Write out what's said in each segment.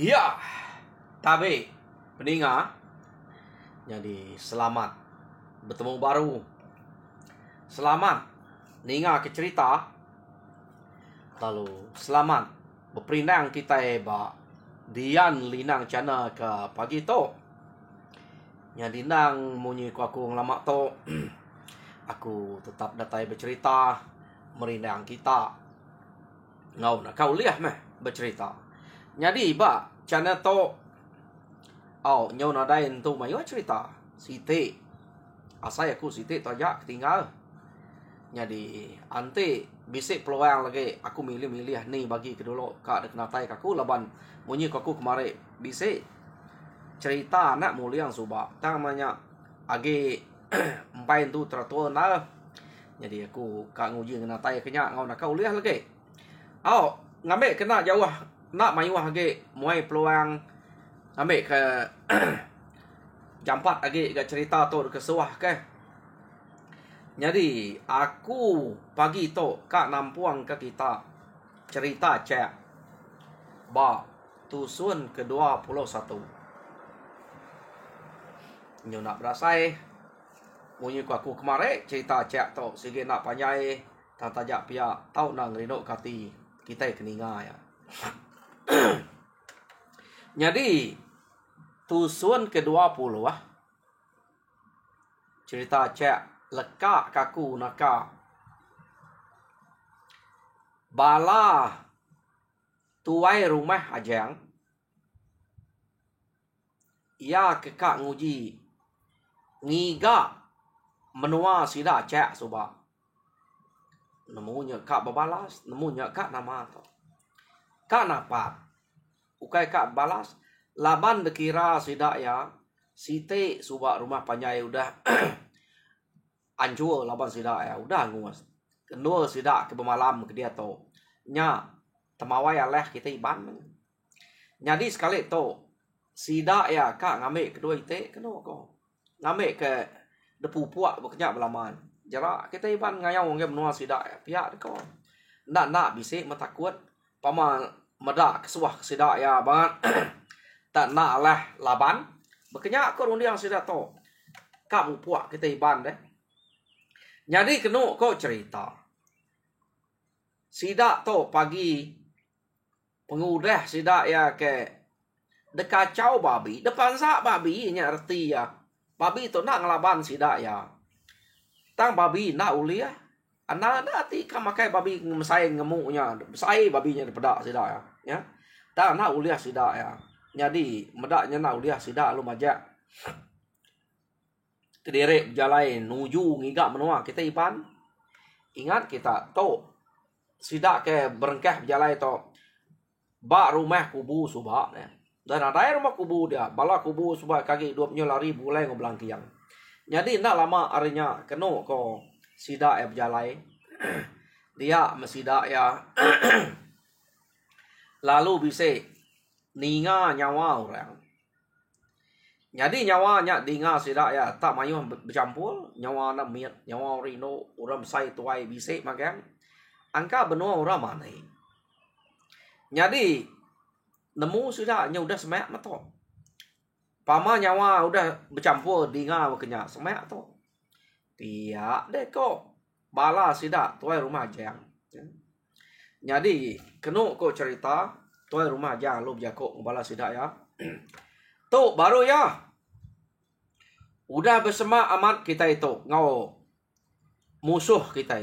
Ya, tapi pendengar, jadi selamat bertemu baru. Selamat dengar ke cerita. Lalu selamat berperindang kita ba Dian linang channel ke pagi tu. Jadi nang munyi ku aku ngelamak tu. Aku tetap datai bercerita merindang kita. Ngau nak kau lihat meh bercerita. Jadi ba channel tu nyau nadain tu mayu cerita Siti. Asal aku Siti tu aja ketinggal. Jadi ante bisik peluang lagi aku milih-milih ni bagi ke dulu kak dek natai aku laban munyi aku kemarin bisik cerita anak mulia yang subak namanya agi empai tu teratur nah. Jadi aku kak nguji natai kenya ngau nak kau lihat lagi. Ngambil kena jauh nak mayu lagi muai peluang ambil ke jampat lagi ke cerita tu ke sewah ke. Jadi aku pagi tu kak nampuang ke kita cerita cek ba tusun ke-21. Nyo nak berasai munyi aku kemarin cerita cek tu sige nak panjai tajak pia tau nang rinok kati kita keninga ya. Jadi tusun ke-20 cerita cek lekak kaku naka bala tuai rumah ajang ya kekak nguji ngiga menua sida cek suba nemunya kak babalas nemunya kak nama tu kak napa ukai kak balas laban dekira sida ya site suba rumah panjai udah anjur laban sida ya udah nguas kedua sida ke bemalam ke dia tu nya temawai aleh kita iban. Jadi sekali tu sida ya kak ngambil kedua ite kena ko ngambil ke depu puak bekerja belaman jarak kita iban ngayau ngem menua sida ya pihak ko nak bisik metakut pama medak kesuah sida ya banget tak nak lah laban bekerja ko rundi yang sida tu kamu puak kita iban deh. Jadi kena kau cerita sida tu pagi pengudah sida ya ke dekacau babi depan sak babi nya erti ya babi tu nak ngelaban sida ya tang babi nak ulia anak nanti kan makai babi mesai ngemuknya mesai babinya pedak sida ya tang nak ulia sida ya jadi medaknya nak ulia sida lu majak kederek berjalan nuju ngigak menua kita ipan ingat kita tu sida ke berengkah berjalan tu ba rumah kubu subak dan ada rumah kubu dia bala kubu subak kaki 20 lari bulai ngobelang tiang. Jadi nak lama arinya kena ko sida berjalan dia mesida ya lalu bisa ninga nyawa orang. Jadi nyawanya dinga sida ya tak mayu bercampur nyawa na miat nyawa rino orang sai tuai bisik makan angka benua orang mana. Jadi nemu sudah nya udah semak mato. Pama nyawa udah bercampur dinga bekenya semak tu. Pihak deh kok bala sida tuai rumah jang. Jadi kena kok cerita tuai rumah jang lu berjakok bala sida ya. Tu baru ya. Udah bersama amat kita itu. Ngau musuh kita.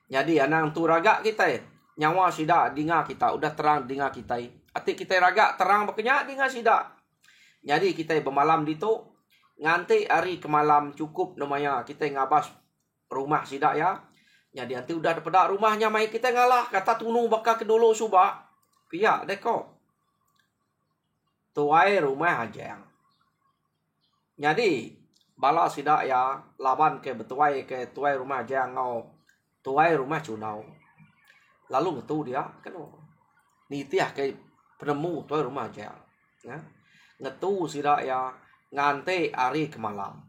Jadi anang tu ragak kita. Nyawa sida dinga kita. Udah terang dinga kita. Ati kita ragak terang berkenyak dinga sida. Jadi kita bermalam di tu. Nganti hari kemalam cukup namanya. Kita ngabas rumah sida ya. Jadi nanti udah pedak rumahnya. Mai kita ngalah. Kata tunu bakal ke dulu subak. Pihak deko. Tuai rumah ajang. Jadi bala sida ya laban ke betuai ke tuai rumah ajang ngau tuai rumah cunau. Lalu ngetu dia kan nitiah ke penemu tuai rumah ajang. Ya. Ngetu sida ya ngante hari kemalam.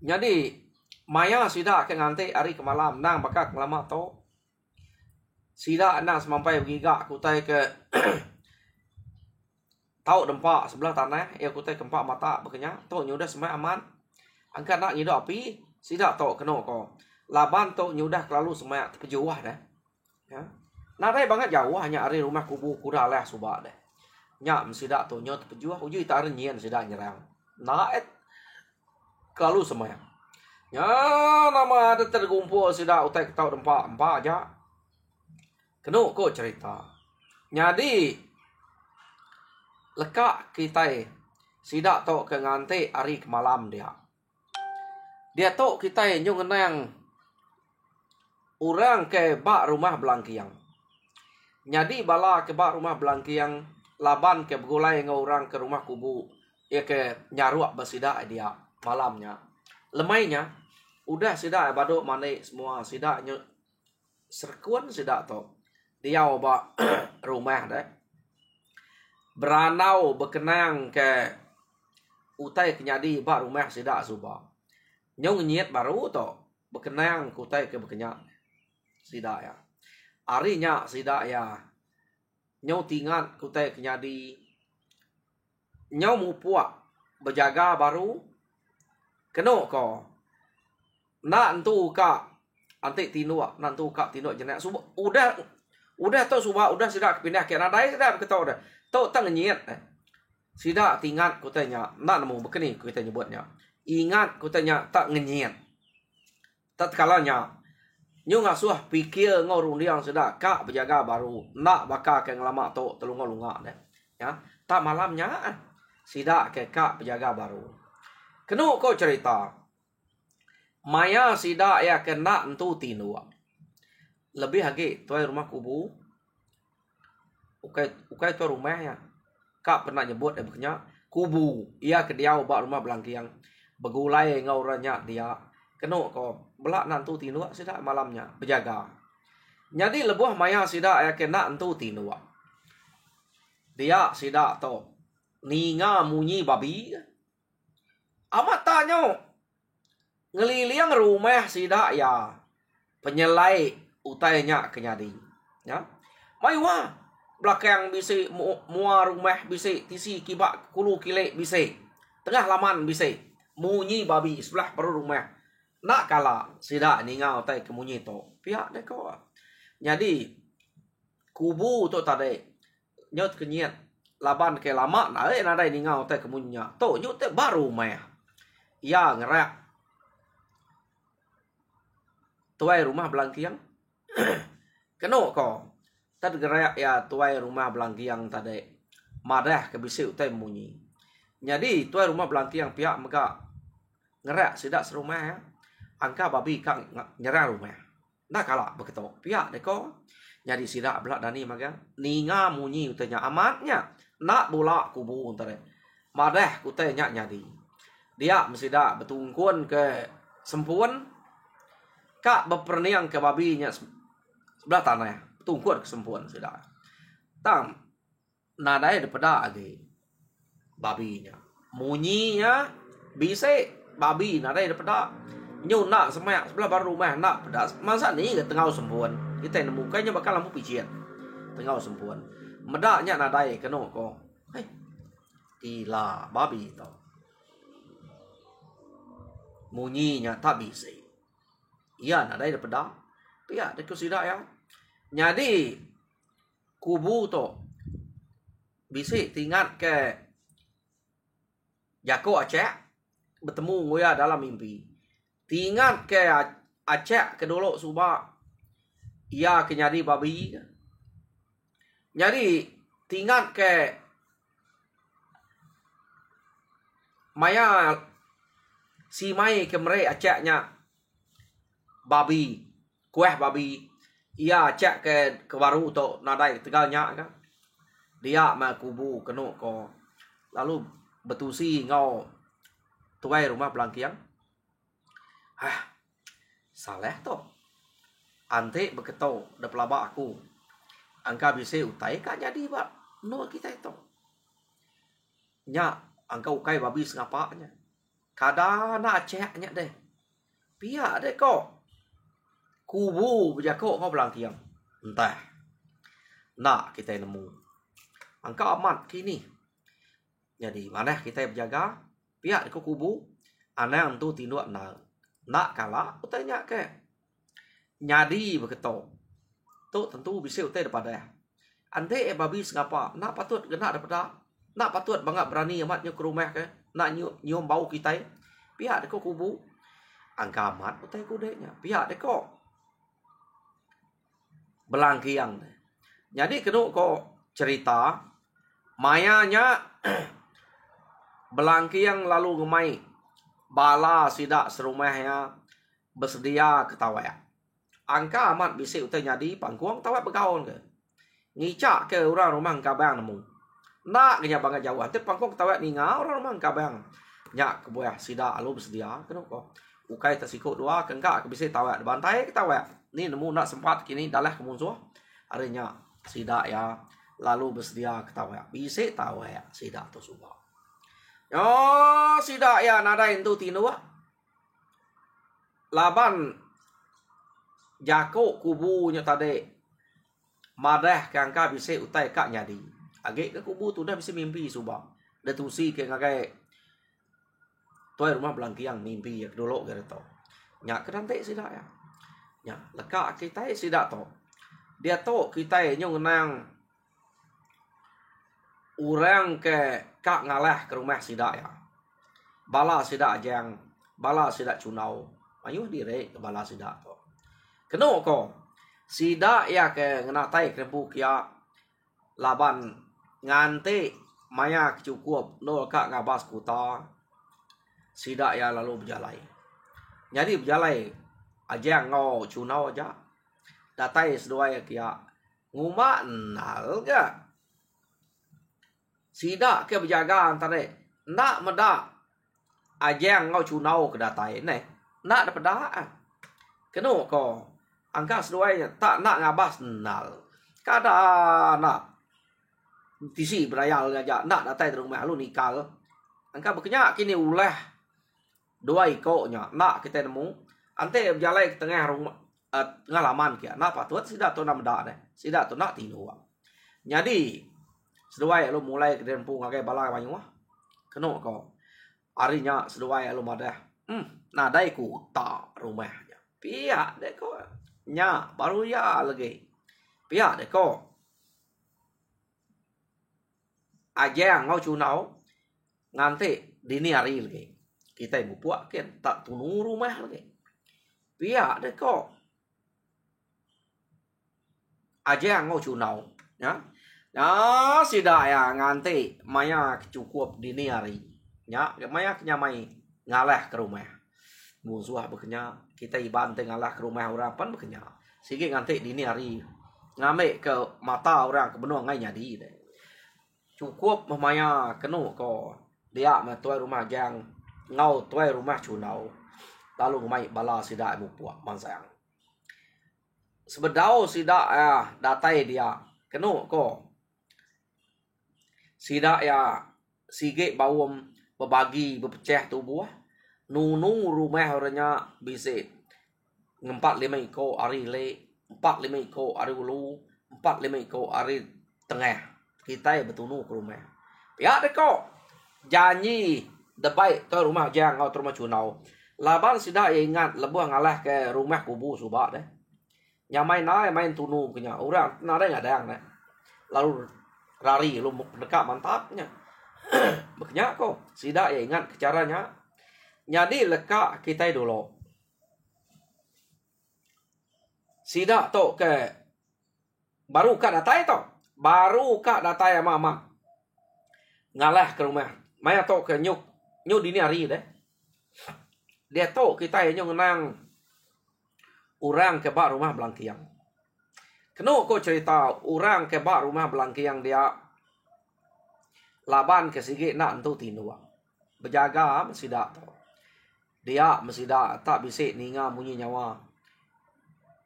Jadi maya sida ke ngante hari kemalam nang bakak lama to Sida nak semampai bergigak kutai ke tahu dempak sebelah tanah, ya kutai kempak mata berkenyak, tahu nyudah semai aman. Angkat nak nyudah api, sida tahu kena ko. Laban tahu nyudah kelalu semai terpejuah dah. Ya. Nadai banget jauh hanya ari rumah kubu kuda lah subak dah. Nyak sida tahu nyot terpejuah, uji tak nyian sida nyerang. Naet kelalu semai. Ya nama ada tergumpul sida utai tahu dempak aja. Kena ko cerita. Jadi lekak kita sida tok ke ngante hari ke malam dia. Dia tok kita nyung nang orang ke bak rumah belangkiang. Jadi bala ke bak rumah belangkiang laban ke bergulai dengan orang ke rumah kubu. Ya ke nyaruak bersida dia malamnya. Lemainya udah sida baduk manik semua sida serkuan sida tok. Dia oba rumah deh. Beranau berkenang ke utai kenyadi bak rumah sida suba. Nyong nyet baru to berkenang ke utai ke berkenyak sida ya. Arinya sida ya. Nyong tingat ke utai kenyadi. Nyong mupuak berjaga baru. Kena ko. Nak entu kak antik tinuak, nak entu kak tinuak jenak suba udah tau suba udah sida pindah ke nadai sida ketau dah. Tau tang nyet. Sida tingat ku tanya, nak nemu begini kita nyebutnya. Ingat ku tanya tak ngenyet. Tak kalanya nyu ngasuh pikir ngorung diang sida kak berjaga baru nak bakal ke ngelama tok telunga lunga dah. Ya, tak malamnya sida ke kak berjaga baru. Kenu ko cerita. Maya sida ya kena entu tinua. Lebih lagi tuai rumah kubu. Ukai tuai rumah ya. Kak pernah nyebut ya berkenyak kubu. Ia ke dia bak rumah belangkiang. Begulai ngauranya dia. Kena ko belak nantu tinua sida malamnya berjaga. Jadi lebuh maya sida ya kena entu tinua. Dia sida to ninga munyi babi. Amat tanya ngeliliang rumah sida ya penyelai utainya kenyadi. Ya. Maiwa belakang bisi mua rumah bisi tisi kibak kulu kilek bisi. Tengah laman bisi munyi babi sebelah perut rumah. Nak kala sida ninga utai kemunyi to. Pihak dek ko. Jadi kubu to tadi nyot kenyet laban ke lama na nadai ninga utai kemunya. To nyot te baru mah. Ya ngerak tuai rumah belangkiang. Kena ko. Tad gerak ya tuai rumah belangkiang tadi. Madah ke bisi utai munyi. Jadi tuai rumah belangkiang pihak mega ngerak sidak serumah ya. Angka babi kang nyerang rumah. Nak kalah begitu. Pihak deko. Jadi sidak belak dani mega ninga munyi utainya amatnya. Nak bola kubu tadi. Madah kutainya nyadi. Dia mesti dak betungkun ke sempuan. Kak berperniang ke babinya sebelah tanah. Tungkuat kesempuan sudah. Tam nadai daripada lagi babinya. Munyinya bisa babi nadai daripada nyu nak semak sebelah baru rumah nak pedas. Masa ni ke tengah sempuan. Kita nemu kayaknya bakal lampu pijian. Tengah sempuan. Medaknya nadai kena ko. Hei. Gila babi tu. Munyinya tak bisa. Iya, nadai daripada pihak dekat sida ya. Jadi kubu tu bisa tingat ke Jako Aceh bertemu ngoya dalam mimpi. Tingat ke Aceh ke dulu subak ia kenyadi babi. Jadi tingat ke maya si mai ke mere Acehnya babi, kueh babi, ia cek ke baru tu nadai tegalnya kan. Dia ma kubu kena ko. Lalu betusi ngau tuai rumah belangkiang. Salah tu. Ante beketo da pelaba aku. Angka bisa utai kan jadi bak. No kita itu. Nya angka ukai babi sengapanya. Kada na ceknya deh. Pihak deh kok. Kubu berjakok kau belangkiang. Entah. nak kita nemu. Angka amat kini. Jadi mana kita berjaga pihak ke kubu anang tu tinduk nak kalah utanya ke nyadi begitu. Tu tentu bisa utai daripada ande babi sengapa nak patut kena daripada nak patut banget berani amat nyu ke rumah ke nak nyium bau kita pihak ke kubu angka amat utai kudenya pihak deko belangkiang. Jadi kena ko cerita mayanya belangkiang lalu gemai bala sidak serumahnya bersedia ketawa. Angka amat bisa utai jadi pangkuang tawa bergaul ke. Ngicak ke orang rumah kabang nemu. Nak kenya banget jauh. Tapi pangkuang ketawa ninga orang rumah kabang. Nyak kebuah sidak lalu bersedia. Kenapa? Ukai tersikut dua kengkak bisa tawa bantai ketawa. Ni nemu nak sempat kini dalah kemunsuh. Harinya sidak ya lalu bersedia ketawa. Bisa tawa sidak tu semua. Oh, sidak ya nadain tu tinu. Laban jako kubunya tadi. Madah kangka bisa utai kak nyadi. Agak ke kubu tu dah bisa mimpi subah. Dah tusi ke ngakai tuai rumah belangkiang mimpi ya dulu ke tu. Nyak ke nanti sidak ya. Nyak lekak kita sidak tu. Dia tu kita nyong nang orang ke kak ngalah ke rumah sidak ya. Bala sidak jang, bala sidak cunau. Ayuh direk ke bala sidak tu. Kena ko sidak ya ke ngenatai krempuk ya laban ngante maya cukup no kak ngabas kuta. Sidak ya lalu berjalai. Jadi berjalai ajang ngau cunau aja. Datai sedua ya kia nguma nal ke. Sidak ke berjaga antara nak medak ajang ngau cunau ke datai ne nak dapat dah kena ko angka seduai tak nak ngabas nal kada nak tisi berayal aja nak datai rumah lu nikal angka berkenyak kini ulah dua ikonya nak kita nemu ante berjalan ke tengah rumah tengah laman kia nak patut sidak tu nak medak deh sidak tu nak tinu jadi seduai lu mulai ke dempu ngagai bala banyu kena ko harinya seduai lu madah nadai ku tak rumahnya pihak deko nya baru ya lagi pihak deko ajang ngau cunau nganti dini hari lagi kita ibu puak kan tak tunu rumah lagi pihak deko ajang ngau cunau ya. Nah, sidak ya nganti maya cukup dini hari. Ya, maya nyamai ngalah ke rumah. Musuh bekenya kita ibante ngalah ke rumah orang pan bekenya. Sige nganti dini hari. Ngame ke mata orang ke benua ngai nyadi deh. Cukup maya kenu ko dia metuai rumah jang ngau tuai rumah cunau. Lalu mai bala sidak ibu puak mansang. Sebedau sidak ya datai dia kenu ko sidak ya sige bawum berbagi berpecah tubuh nunu rumah orangnya bisa 4-5 ekor hari le 4-5 ekor hari ulu 4-5 ekor hari tengah kita ya betunu ke rumah pihak deko janji debai ke rumah jang atau rumah cunau laban sidak ya ingat lebuh ngalah ke rumah kubu subak deh nyamai main tunu punya orang nada nggak ada yang lalu rari lu dekat mantapnya makanya kok sidak ya ingat caranya jadi lekak kita dulu sidak to ke baru kak datai to baru kak datai mama ngalah ke rumah maya to ke nyuk dini hari deh dia to kita ya nyung nang orang ke bak rumah belangkiang. Kena ko cerita orang ke bak rumah belangkiang dia laban ke sige nak entu tinu. Berjaga mesidak tu. Dia mesidak tak bisa ninga bunyi nyawa.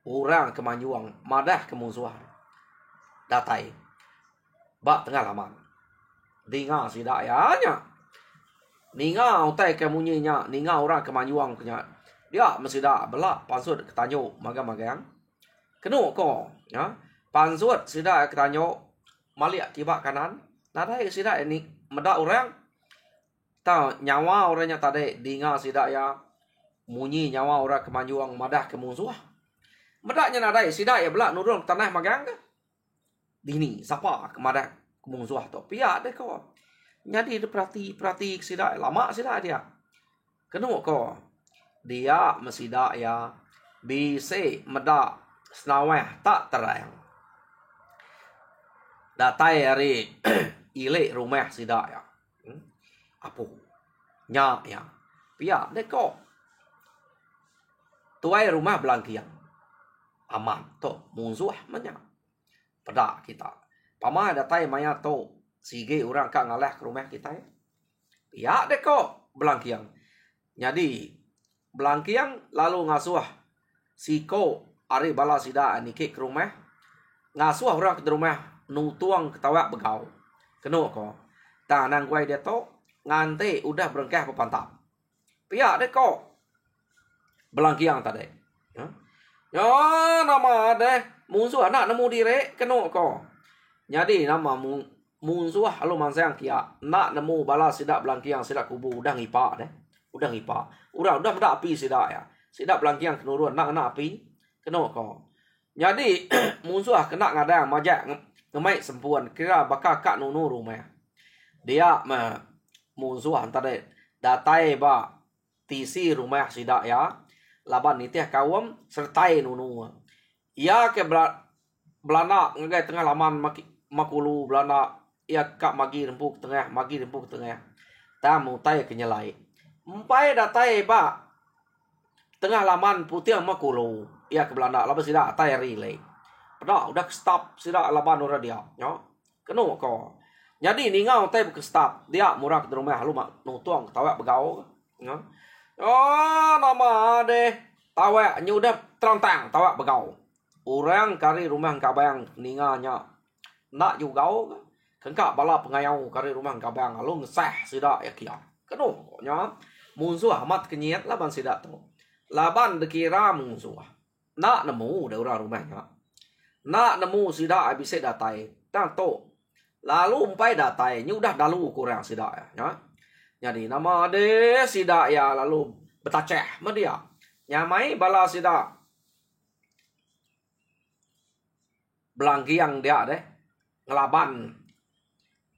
Orang ke manjuang madah ke musuhan. Datai. Bak tengah laman. Dinga sidak ya nya. Ninga utai ke munyinya, ninga orang ke manjuang punya. Dia mesidak belak pasut ke tanjuk magang-magang. Kena ko ya Panzuat sida ketanyo maliak kibak kanan. Nadai sida ini medak orang. Ta nyawa orangnya tadi dinga sida ya munyi nyawa orang kemanjuang madah ke musuh. Medaknya nadai sida ya belak nurung tanah magang ke. Dini siapa kemadah ke musuh tu. Pihak deh kau. Jadi dia perhati sida lama sida dia. Kenapa kau? Dia mesida ya bisa medak senawah tak terang. Datai hari ilek rumah sida ya. Apa? Nyak ya. Pihak deh kau. Tuai rumah belangkian. Aman tu musuh banyak. Pada kita. Pama datai maya tu sige orang kak ngalah ke rumah kita ya. Pihak deh kau belangkian. Jadi belangkian lalu ngasuh siko ari bala sida niki ke rumah. Ngasuh orang ke rumah nutuang ketawa begau. Kena ko. Tanang kuai dia tu ngante udah berengkah pepantap. Pihak deh kau belangkian tadi. Ya nama deh musuh anak nemu direk kena ko. Jadi nama musuh alu mansang kia nak nemu bala sida belangkian sida kubu udah ngipak deh. Udah ngipak. Udah mendak api sida ya. Sida belangkian kenuruan nak api kena ko. Jadi musuh kena ngadang majak ngemai sempuan kira bakal kak nunu rumah. Dia musuh tadi datai ba tisi rumah sida ya. Laban ni teh kawam sertai nunu. Ia ke belana ngagai tengah laman makulu belana ia kak magi rempuk tengah tamu tai kenyelai. Empai datai ba tengah laman putih makulu ia ke belana laban sida tai relay. Pada udah stop sida laban ora dia, yo. Keno ko. Jadi ningau tai ke stop dia murah ke rumah lu mak nutuang tawa begau, yo. Oh, nama deh. Tawa nyudah terantang tawa begau. Orang kari rumah kabayang ninganya. Nak juga kengkak bala pengayau kari rumah kabayang lalu ngesah sida ya kia. Keno nya musuh amat kenyet laban sida tu. Laban dekira musuh. Nak nemu daura rumahnya. Nak nemu sida bisa datai. Tang tu. Lalu umpai datai nyudah dalu kurang sida ya. Jadi nama de sida ya lalu betaceh media. Nyamai bala sida belangkiang dia deh. Ngelaban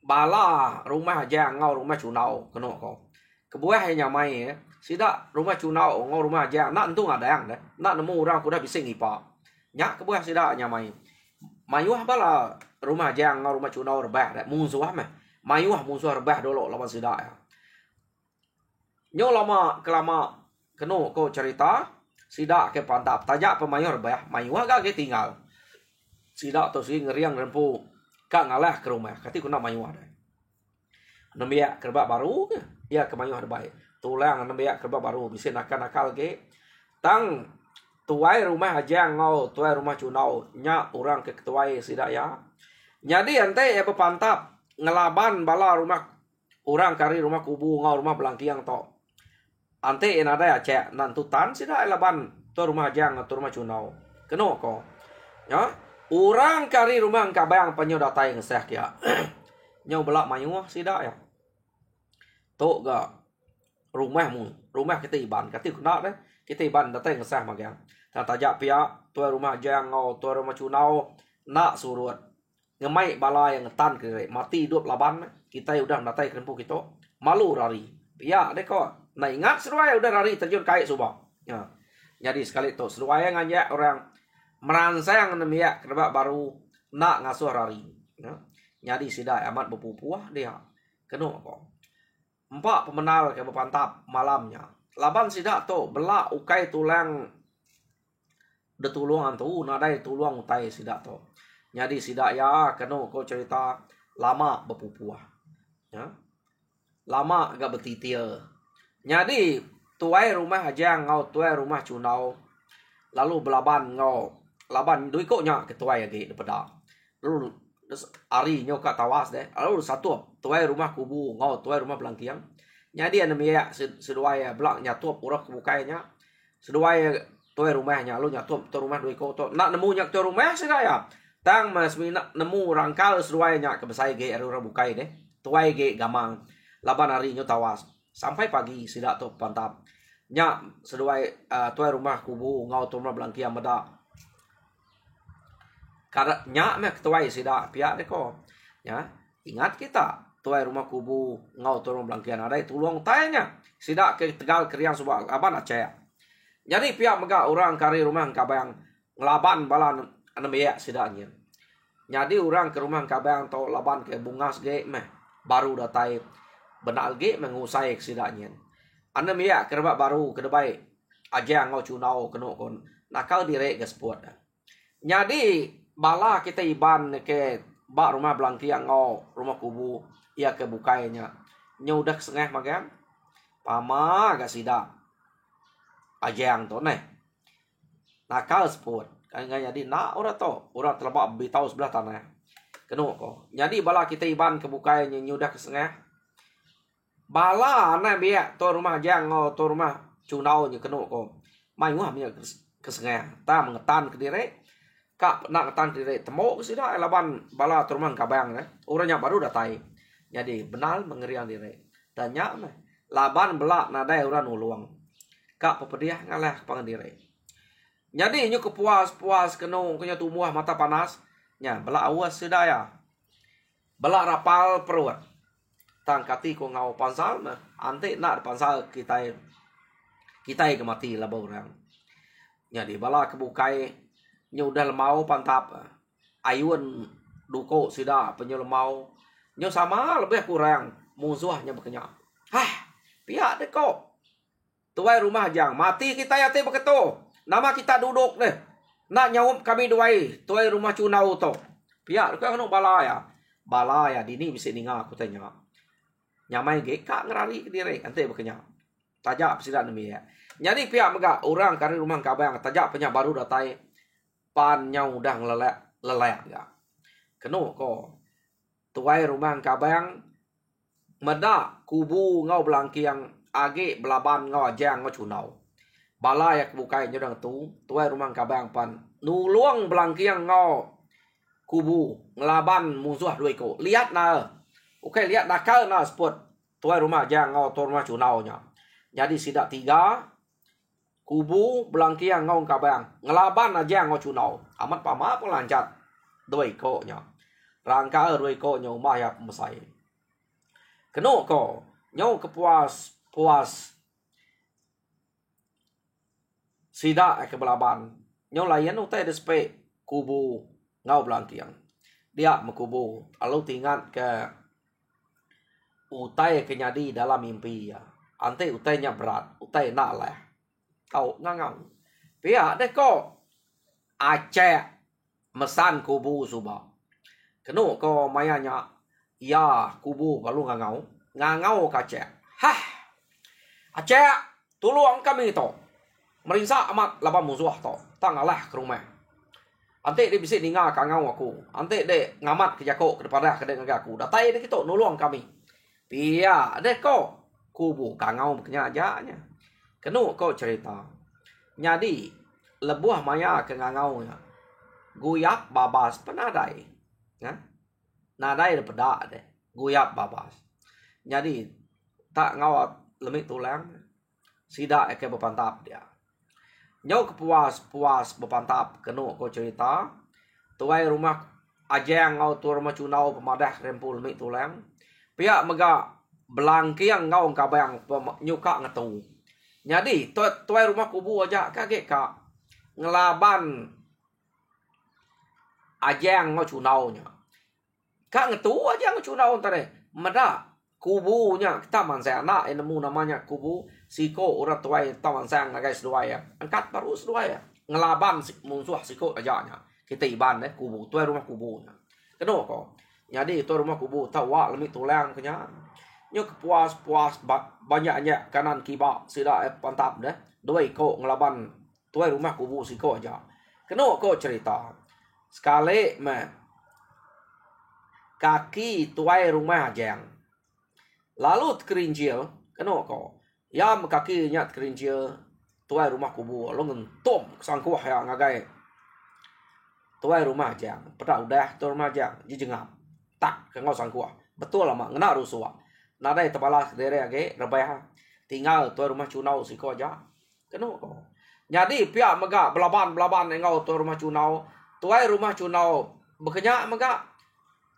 bala rumah jang ngau rumah cunau kena ko. Kebuah nyamai sida rumah cunau ngau rumah jang nak entung adang deh. Nak nemu orang kuda bisa ngipa. Nyak kebuah sida nyamai. Mayuah bala rumah jang ngau rumah cunau rebah deh. Musuh mah. Mayuah musuh rebah dulu lawan sida ya. Nyo lama kelama keno ko cerita sida ke pantap tajak pemayor bah mayuah gak ke tinggal sida to si ngeriang rempu kak ngalah ke rumah kati kuna mayuah deh nembia kerba baru ke ya ke mayuah baik tulang nembia kerba baru bisa nakal ke tang tuai rumah aja ngau tuai rumah cunau nya orang ke ketuai sida ya jadi ante ya pepantap ngelaban bala rumah orang kari rumah kubu ngau rumah belangkiang to ante en ada ya cek nantutan sida laban tu rumah jang tu rumah cunau keno ko ya orang kari rumah kabayang panyo datai ngeseh kia nyau belak mayuah sida ya to ga rumah kita iban kati kena deh kita iban datai ngeseh magyang tajak pia tu rumah jang ngau tu rumah cunau nak surut ngemai bala yang ngetan ke mati hidup laban kita udah datai kerempu kita malu rari pia deh kok. Nah ingat seruai udah lari terjun kait subah. Ya. Jadi sekali itu seruai ngajak orang merangsang nemia kerba baru nak ngasuh lari. Ya. Jadi sida amat berpupuah dia. Kena kok. Empat pemenal ke pantap malamnya. Laban sida tu belak ukai tulang detulungan tu nadai tulung utai sida tu. Jadi sida ya kena kau cerita lama berpupuah. Ya. Lama agak betitir. Jadi tuai rumah aja ngau tuai rumah cunau lalu belaban ngau laban dui koknya ke tuai lagi daripada lalu ari nyo kat tawas deh lalu satu tuai rumah kubu ngau tuai rumah belangkiang jadi anemia seduai belak nyatup urak bukainya seduai tuai rumahnya lalu nyatup tu rumah dui kok nak nemu nyak tu rumah sih ya tang mas nemu rangkal seruai nya ke besai ge arura bukai deh. Tuai ge gamang. Laban hari nyo tawas. Sampai pagi sidak tu pantap. Nya seruai tuai rumah kubu ngau tu rumah belangkia meda. Kada nya mek tuai sidak pihak deko. Ya, ingat kita tuai rumah kubu ngau tu rumah belangkia ada tulung tanya. Sidak ke Tegal Kriang subak aban Aceh. Jadi pihak mega orang kari rumah kabayang ngelaban balan anemia sidaknya. Jadi orang ke rumah kabayang to laban ke bungas ge meh baru datai benal ge mengusai sidaknya. Anemia kerba baru kedebai aja ngau cunau keno kon nakal dire gespot. Jadi bala kita iban ke bak rumah belangki yang ngau rumah kubu ia ke bukainya. Nyudak sengeh magan pama gak sidak ajang to neh nakal sport kan jadi nak ora to ora telebak bitau sebelah tanah keno ko jadi bala kita iban kebukai nyudah kesengah bala na biak to rumah ajang ngo to rumah cunau nya keno ko mai wah nya kesengah ta mengetan ke dire kak nak ngetan ke dire temo sida laban bala to rumah kabang orangnya baru datai jadi benal mengerian dire tanya mah laban belak nadai orang nuluang kak pepediah ngalah pangdire. Jadi nyu kepuas-puas keno kenya tumuah mata panas nya belak awas sedaya. Belak rapal perut. Tang kati ko ngau pansal mah ante nak pansal kita ke mati lah orang. Jadi bala kebukai nyu udah lemau pantap ayun duko sida penyu lemau nyu sama lebih kurang musuhnya berkenya. Hah pihak deko tuai rumah jang mati kita ya te beketo nama kita duduk deh nak nyawum kami duai tuai rumah cunau to pihak deko kanu balaya dini bisa ninga aku tanya nyamai ge kak ngerali ke dire ante bekenya tajak sida nemi ya jadi pihak mega orang kari rumah kabang tajak penya baru datai pan nyau udah ngelelek ya kenu ko tuai rumah kabang meda kubu ngau belangki yang age belaban ngau ajang ngau cunau. Bala ya kebukai nyodang tuai rumah kabang pan. Nuluang belangki yang ngau kubu ngelaban musuh dua ko. Lihat na. Oke lihat nakal na spot tuai rumah ajang ngau tu rumah cunau nya. Jadi sidak 3 kubu belangki yang ngau kabang ngelaban ajang ngau cunau. Amat pama pelancat dua ko nya. Rangka dua ko nya umah ya mesai. Keno ko nyau kepuas sida ke belaban nyau layan utai despe kubu ngau belangkiang dia mekubu alu tingat ke utai kenyadi dalam mimpi ya ante utainya berat utai nak lah kau ngangau pia deko Aceh mesan kubu suba keno ko mayanya ya kubu balu ngangau kace hah Aceh tolong kami to merisa amat laban musuh to tangalah ke rumah ante dia bisa ninga kangau aku ante de ngamat ke jako kepada ke dengan aku datai de kita nolong kami pia de ko kubu kangau kenya ajanya kenu ko cerita nyadi lebuah maya ke ngangau nya guyak babas penadai ya nadai de pedak de guyak babas jadi tak ngawat lemik tulang sida ke bepantap dia nyau kepuas bepantap kenu ko cerita tuai rumah ajang ngau tu rumah cunau pemadah rempul lemik tulang pihak mega belangki yang ngau kabayang nyuka ngetu jadi tuai rumah kubu aja kaget kak ngelaban ajang ngau cunau nya kak ngetu aja ngau cunau tadi meda kubunya taman saya nak nemu namanya kubu siko orang tuai taman saya guys dua ya angkat baru dua ya ngelaban musuh siko aja nya kita iban kubu tuai rumah kubunya kenapa jadi itu rumah kubu tawa lemik tulang kenya nyuk puas banyaknya kanan kiba sida pantap deh dua iko ngelaban tuai rumah kubu siko aja kenapa kau cerita sekali kaki tuai rumah ajang lalu kerinjil kena ko ya kaki nya kerinjil tuai rumah kubu lo ngentom sangkuah ya ngagai tuai rumah jang, pada udah tuai rumah jang, jengap, tak ke ngau sangkuah, betul lah mak, ngena rusuh, nadai tepala dere age, rebaya, tinggal tuai rumah cunau si ko aja, kenu ko. Jadi pihak mega belaban ngau tuai rumah cunau, bekerja mega,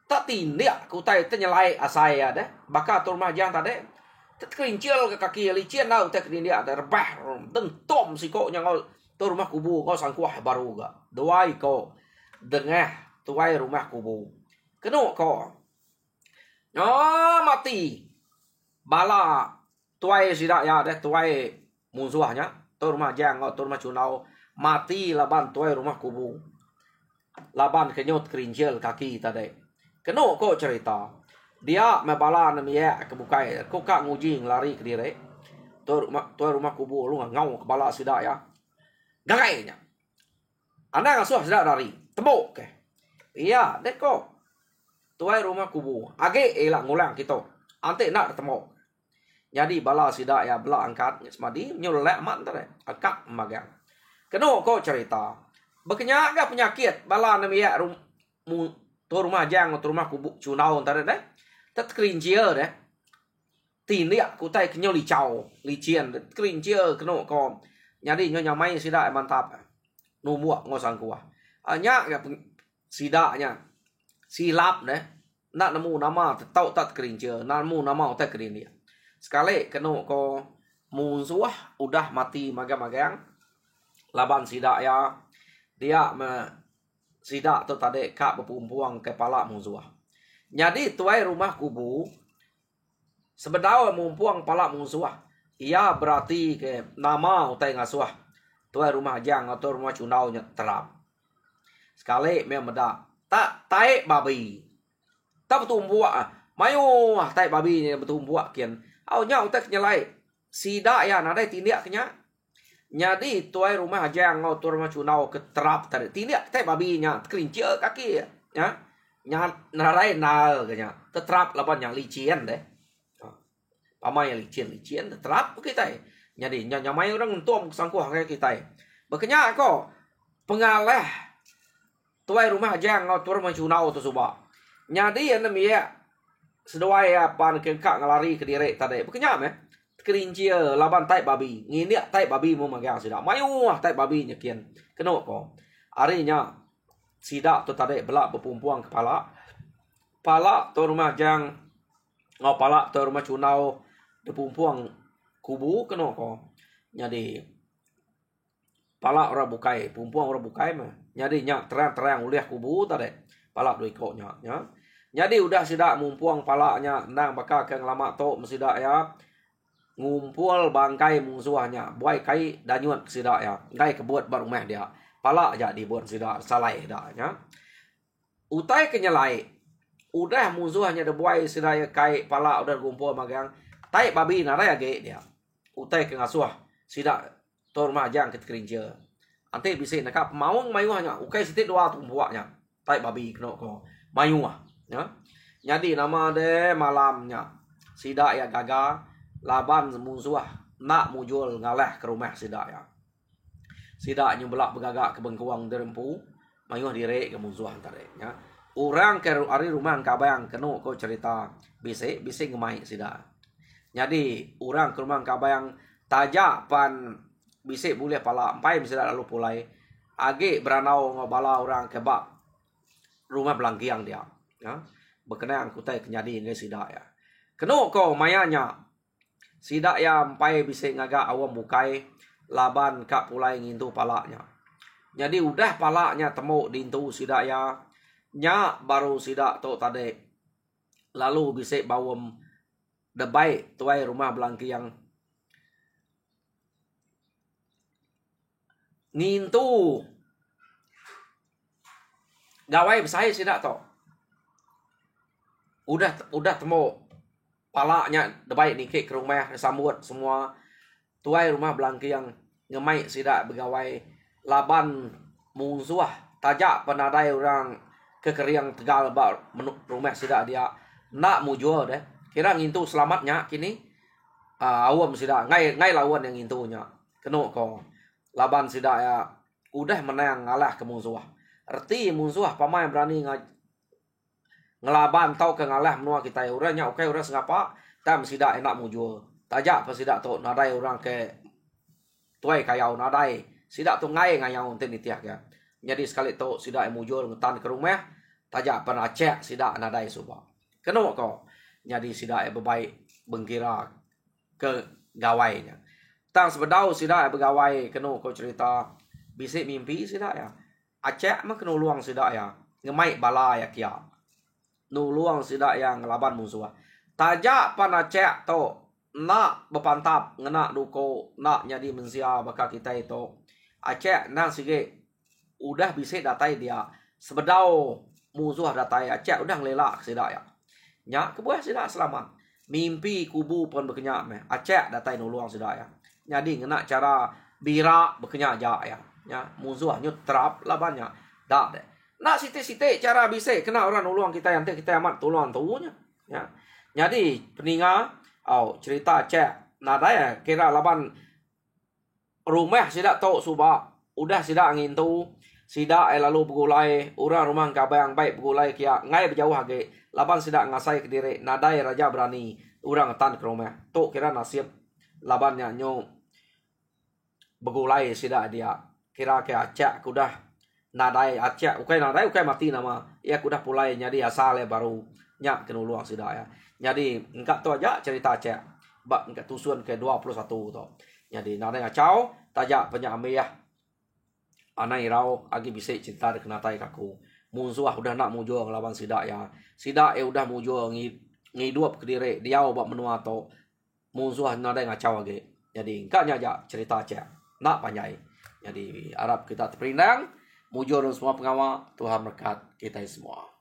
tak tindak kutai tenyelai asai ada, baka tuai rumah jang tadi, terkerincil ke kaki licin lah, utai kerindia ada rebah, tentom si ko nyangau tuai rumah kubu ngau sangkuah baru ga, doai ko. Dengah tuai rumah kubu. Kenu ko. Mati. Bala tuai sidak ya deh tuai musuhnya. Tuai rumah jang atau rumah cunau. Mati laban tuai rumah kubu. Laban kenyot kerinjil kaki tadi. Kenu ko cerita. Dia mebala namanya kebukai. Ko kak ngujing lari ke diri. Tuai rumah kubu lu ngau kepala sidak ya. Gagainya. Anak ngasuh sidak lari. Tebuk ke. Iya, deko. Tuai rumah kubu. Age elang ngulang kita. Ante nak temu. Jadi bala sidak ya bela angkat semadi nyulek mak tadi. Akak magang. Keno ko cerita. Bekenya agak penyakit bala namanya tuai rumah jang atau rumah kubu cunau tadi deh. Tet kerinjil deh. Tindak kutai kenyo licau, licin, kerinjil keno ko. Jadi nyonya mai sidak mantap. Numuak ngosang kuah. Nya ya sidaknya silap deh nak nemu nama tau tak kerinjil nemu nama tak kerinjil sekali kena ko musuh udah mati magang laban sidak ya dia sidak tu tadi kak berpumpuang kepala musuh jadi tuai rumah kubu sebenarnya mumpuang pala musuh ia berarti ke nama utai ngasuh tuai rumah jang atau rumah cunau nya terap sekali memang meda tak taik babi tak bertumbuak mayu taik babi ni bertumbuak kian au nyau tak nyelai sidak ya nadai tindak kenya jadi tuai rumah jang ngau tuai rumah cunau keterap tadi tindak taik babi nya kerincil kaki ya nya nadai nal kenya terap lapan yang licin deh pamai yang licin terap kita jadi nyamai orang untung sangkuh kayak kita bekenya ko pengalah tuai rumah jang ngau tuai rumah cunau tu suba. Nyadi ya namanya sedoai apa kengkak ngelari ke diri tadi. Bekenya meh kerincil laban tai babi. Ngini tai babi mau magang sidak. Mayu tai babi nyekian. Keno ko. Arinya sidak tu tadi belak berpumpuang kepala. Pala tuai rumah jang ngau pala tuai rumah cunau berpumpuang kubu keno ko. Nyadi pala orang bukai, pumpuang orang bukai mah. Jadi nyak terang uliah kubu tadi. Pala doi kok nyak ya. Jadi udah sidak mumpuang palanya nang bakal ke lama tok mesidak ya. Ngumpul bangkai musuhnya. Buai kai danyut sidak ya. Ngai kebuat baru meh dia. Pala aja dibuat sidak salai dah ya. Utai kenyelai. Udah musuhnya de buai sidak ya kai pala udah kumpul magang. Tai babi narai age dia. Utai ke ngasuh sidak tor majang ket kerinjil. Ante bisa nak mawang mayuhnya ukai sitik dua tumbuaknya tai babi kena ko mayuah ya jadi nama de malamnya sidak ya gaga laban musuh nak mujul ngalah ke rumah sidak ya sidak nyebelak begagak ke bengkuang derempu mayuh direk ke musuh tadi ya orang ke ari rumah kabayang kena ko cerita bisik ngemai sidak jadi orang ke rumah kabayang tajak pan bisik boleh pala empai bisa lalu pulai age beranau ngobala orang kebak rumah belangkiang dia ya berkenaan kutai kenyadi ngai sidak ya keno ko mayanya sidak ya empai bisik ngaga awam bukai laban kak pulai ngintu palanya jadi udah palanya temu dintu sidak ya nya baru sidak tu tadi lalu bisik bawam debai tuai rumah belangkiang ngintu gawai besai sidak to udah temu palanya debai nikik ke rumah sambut semua tuai rumah belangkiang ngemai sidak begawai laban musuh tajak penadai orang kekeriang tegal rumah sidak dia nak mujur deh kira ngintu selamatnya kini awam sidak ngai lawan yang ngintunya keno ko laban sidak ya udah menang ngalah ke musuh Erti musuh pamai berani ngelaban tau ke ngalah menua kita urang nya oke urang sengapa tam sida enak mujur. Tajak pa sida to nadai urang ke tuai kayau nadai. Sida tu ngai ngayau enten itiak ya. Jadi sekali to sida mujur ngetan ke rumah tajak pa acek sida nadai suba. Keno ko. Jadi sida bebaik bengkira ke gawainya. Tang sebedau sida begawai keno ko cerita bisik mimpi sida ya. Acek mah keno luang sida ya. Ngemai bala ya kia. Nu luang sida yang ngelaban musuh. Tajak pan acek to nak berpantap ngena duko nak jadi mensia baka kita itu. Acek nang sige udah bisik datai dia. Sebedau musuh datai acek udah ngelelak sida ya. Nya kebuah sida selamat. Mimpi kubu pun berkenyak meh. Acek datai nu luang sida ya. Jadi ngena cara bira berkenyak ja ya. Ya musuh nyut terap lah banyak. Dak deh. Nak sitik-sitik cara bisik kena orang nuluang kita yang kita amat tolong tuanya. Ya. Jadi peninga cerita cek nada ya kira laban rumah sida tau suba udah sida angin tu sida lalu begulai orang rumah kabang baik begulai kia ngai berjauh age laban sida ngasai ke diri nada ya raja berani orang tan ke rumah tu kira nasib labannya nyo begulai sida dia kira cek kudah nadai acak ukai nadai ukai mati nama ya kudah pulai jadi asal baru nyak kena luang sida ya jadi engkak tu aja cerita acak bak engkak tusun ke 21 tu jadi nadai ngacau tajak penyamai ya anai rau agi bisik cerita kena tai kaku musuh udah nak mujur ngelawan sida ya sida udah mujur ngidup ke diri dia bak menua tu musuh nadai ngacau agi jadi engkak aja cerita acak nak panjai jadi harap kita terperinang mujur semua pengawal Tuhan berkat kita semua.